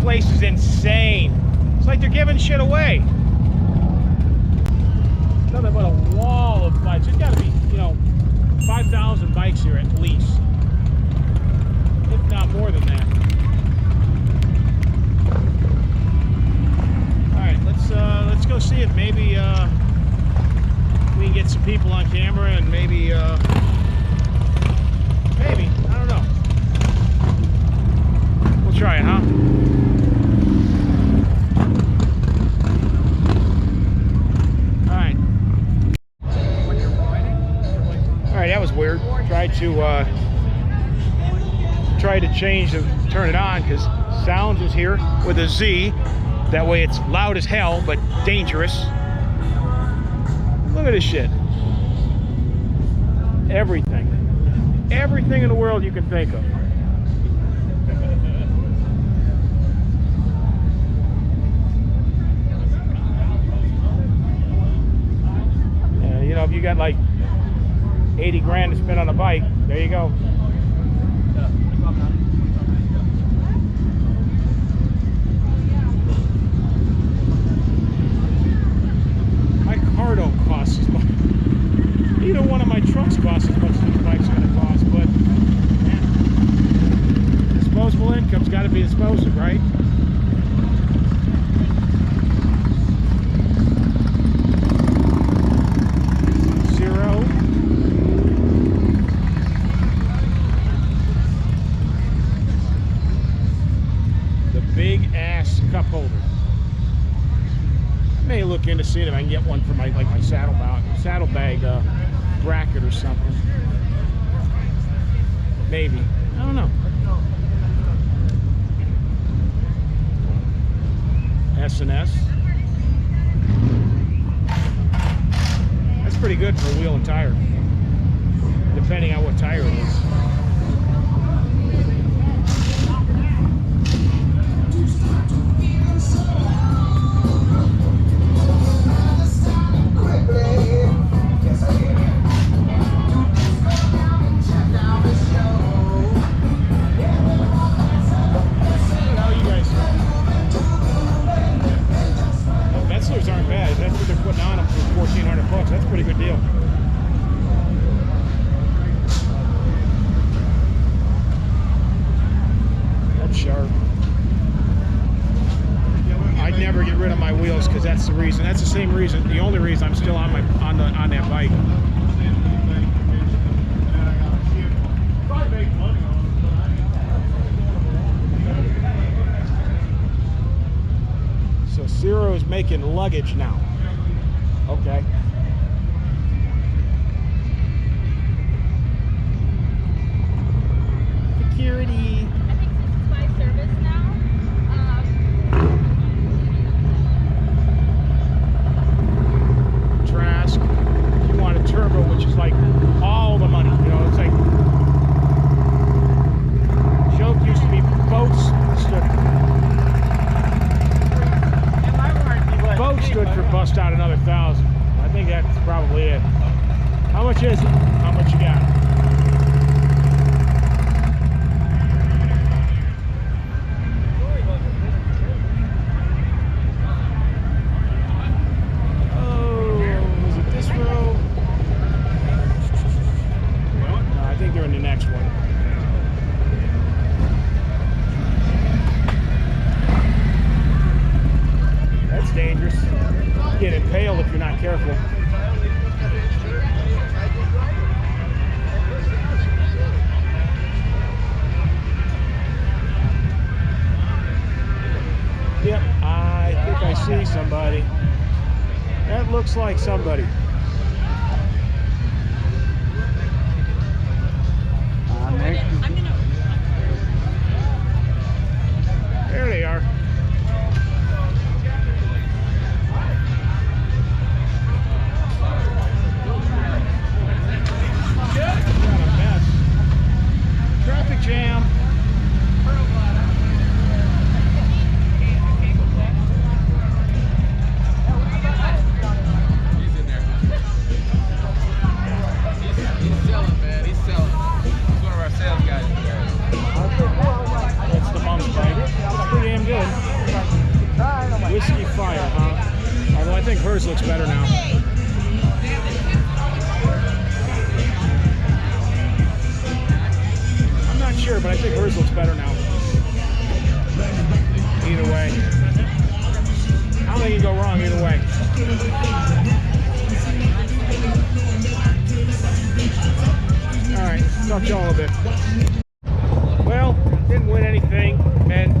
place is insane. It's like they're giving shit away. Nothing but a wall of bikes. There's got to be, you know, 5,000 bikes here at least, if not more than that. All right, let's go see if maybe we can get some people on camera and maybe I don't know. We'll try it, huh? Alright, that was weird. Tried to change the turn it on because sounds is here with a Z. That way it's loud as hell but dangerous. Look at this shit. Everything in the world you can think of. Yeah, you know, if you got like 80 grand to spend on a bike, there you go. My car don't cost as much. Either one of my trucks costs as much as these bikes are going to cost, but yeah. Disposable income's got to be disposable, right? Zero. The big ass cup holder. I may look into seeing if I can get one for my saddlebag bracket or something. Maybe. I don't know. S&S. That's pretty good for a wheel and tire, depending on what tire it is. Aren't bad. That's what they're putting on them for $1,400. That's a pretty good deal. That's sharp. I'd never get rid of my wheels because that's the reason. That's the same reason. The only reason I'm still on that bike. Zero is making luggage now. Okay. Security. I think since it's by service now. Trask. If you want a turbo, which is like all the money, you know, it's like joke used to be boats stood for bust out another 1,000. I think that's probably it. How much is it? How much you got? Oh, is it this row? No, I think they're in the next one. That's dangerous. Get impaled if you're not careful. Yep, I think I see somebody. That looks like somebody. There they are. Jam. He's in there. He's selling, man. He's selling. He's one of our sales guys. think hers looks better now. I'm not sure, but I think hers looks better now. Either way. I don't think you can go wrong either way. Alright, talk to y'all a bit. Well, didn't win anything, and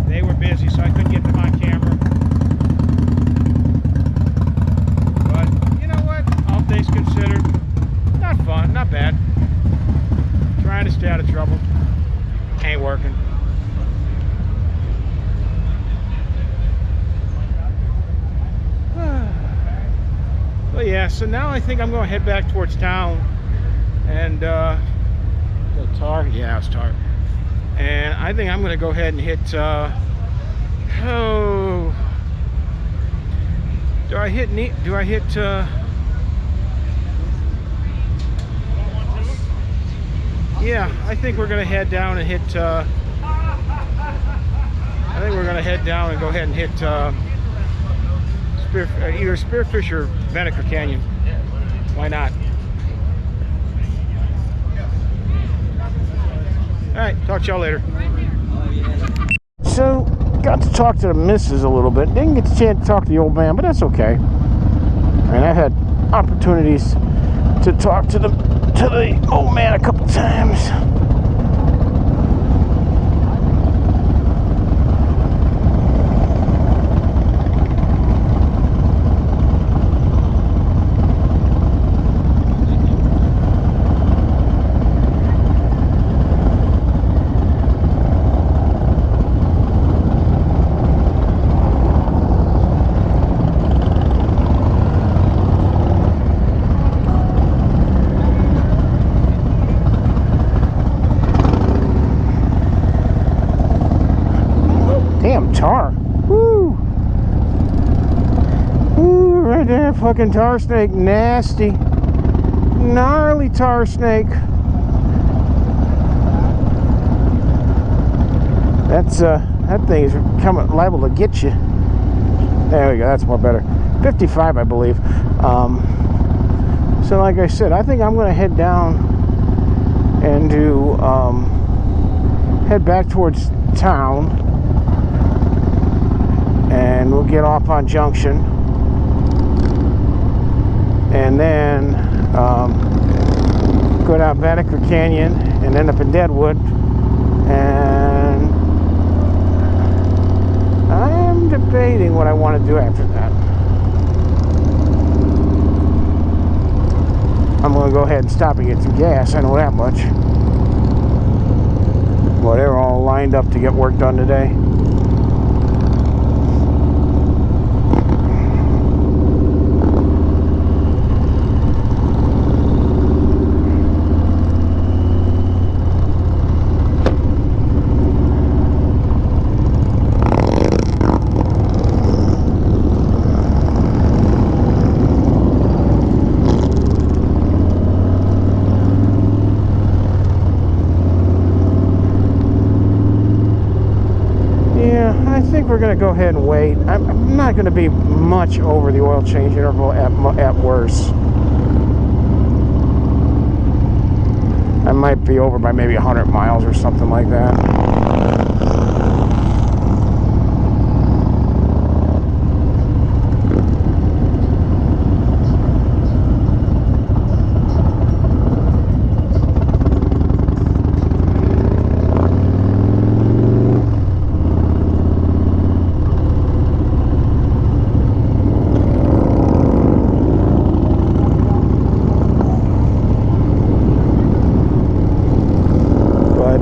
they were busy, so I couldn't get them on camera. But, you know what? All things considered, not fun, not bad. Trying to stay out of trouble. Ain't working. Well, yeah, so now I think I'm going to head back towards town. And, the tar? Yeah, it's tar. And I think I'm going to go ahead and hit, yeah, I think we're going to head down and hit, I think we're going to head down and go ahead and hit, either Spearfish or Vinegar Canyon. Why not? Alright, talk to y'all later. So, got to talk to the missus a little bit. Didn't get the chance to talk to the old man, but that's okay. And I've had opportunities to talk to the old man a couple times. Tar. Woo! Ooh, right there, fucking tar snake. Nasty. Gnarly tar snake. That's, that thing is liable to get you. There we go, that's more better. 55, I believe. So like I said, I think I'm going to head down and head back towards town. And we'll get off on Junction, and then go down Vinegar Canyon and end up in Deadwood. And I'm debating what I want to do after that. I'm going to go ahead and stop and get some gas, I know that much. Well, they're all lined up to get work done today. We're going to go ahead and wait. I'm not going to be much over the oil change interval at worst. I might be over by maybe 100 miles or something like that.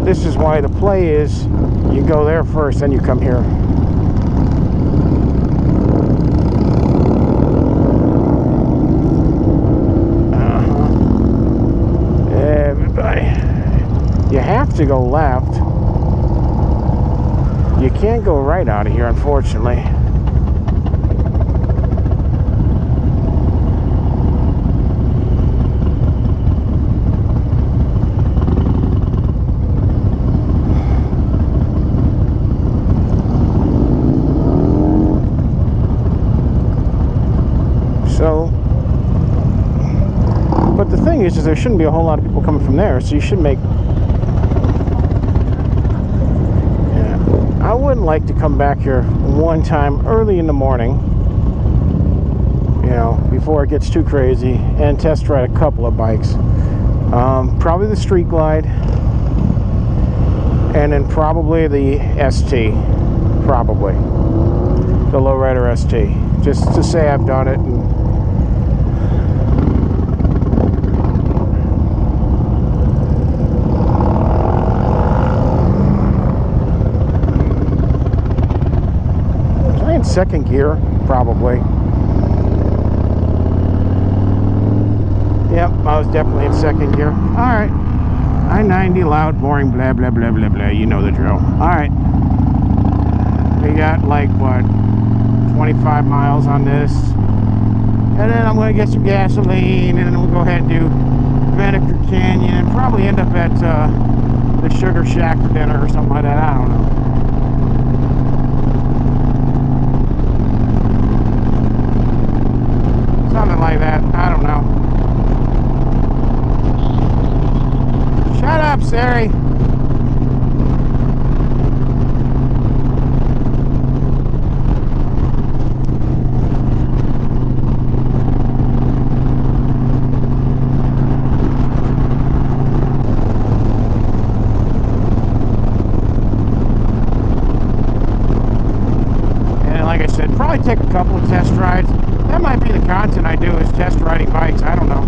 This is why the play is you go there first, then you come here. Everybody, you have to go left. You can't go right out of here, unfortunately. is there shouldn't be a whole lot of people coming from there, so you should make... Yeah. I wouldn't like to come back here one time early in the morning, you know, before it gets too crazy, and test ride a couple of bikes. Probably the Street Glide, and then probably the ST, probably the Lowrider ST, just to say I've done it. And was I in second gear? Probably. Yep, I was definitely in second gear. All right. I-90, loud, boring, blah, blah, blah, blah, blah. You know the drill. All right. We got like, what, 25 miles on this. And then I'm going to get some gasoline, and then we'll go ahead and do Vinegar Canyon, and probably end up at the Sugar Shack for dinner or something like that. I don't know. Something like that. I don't know. Shut up, Siri. And like I said, probably take a couple of test rides. That might be the content I do, is test riding bikes. I don't know.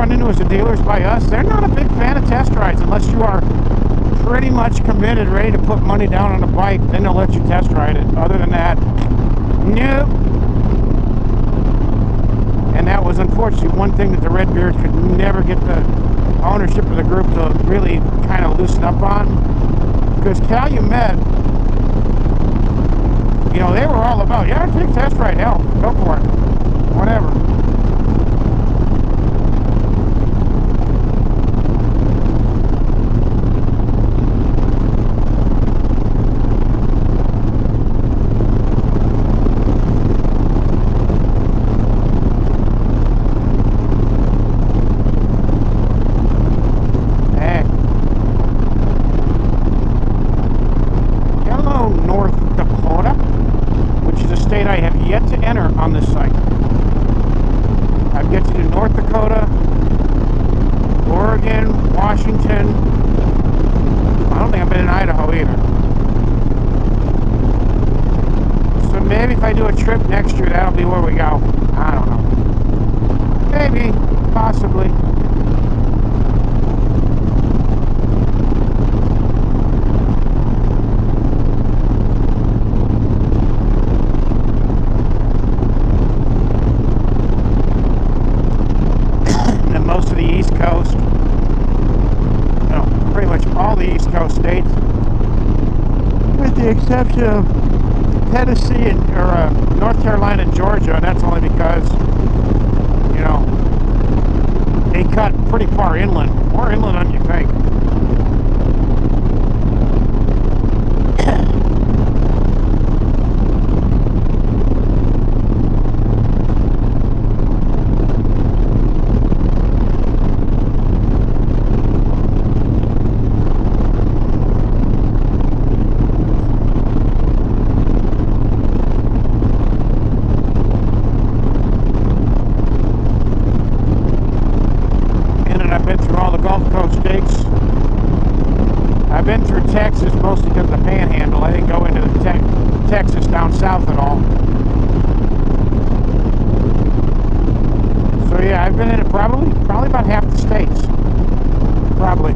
Into as the dealers by us, they're not a big fan of test rides unless you are pretty much committed, ready to put money down on a bike. Then they'll let you test ride it. Other than that, nope. And that was unfortunately one thing that the Redbeards could never get the ownership of the group to really kind of loosen up on, because Calumet, you know, they were all about, yeah, take test ride, hell, go for it, whatever. I have yet to enter on this site. I've yet to do North Dakota, Oregon, Washington. I don't think I've been in Idaho either. So maybe if I do a trip next year, that'll be where we go. I don't know. Maybe, possibly. States, with the exception of Tennessee and North Carolina and Georgia, and that's only because, you know, they cut pretty far inland, more inland than you think. I've been through Texas mostly because of the Panhandle. I didn't go into the Texas down south at all. So yeah, I've been in it probably about half the states. Probably.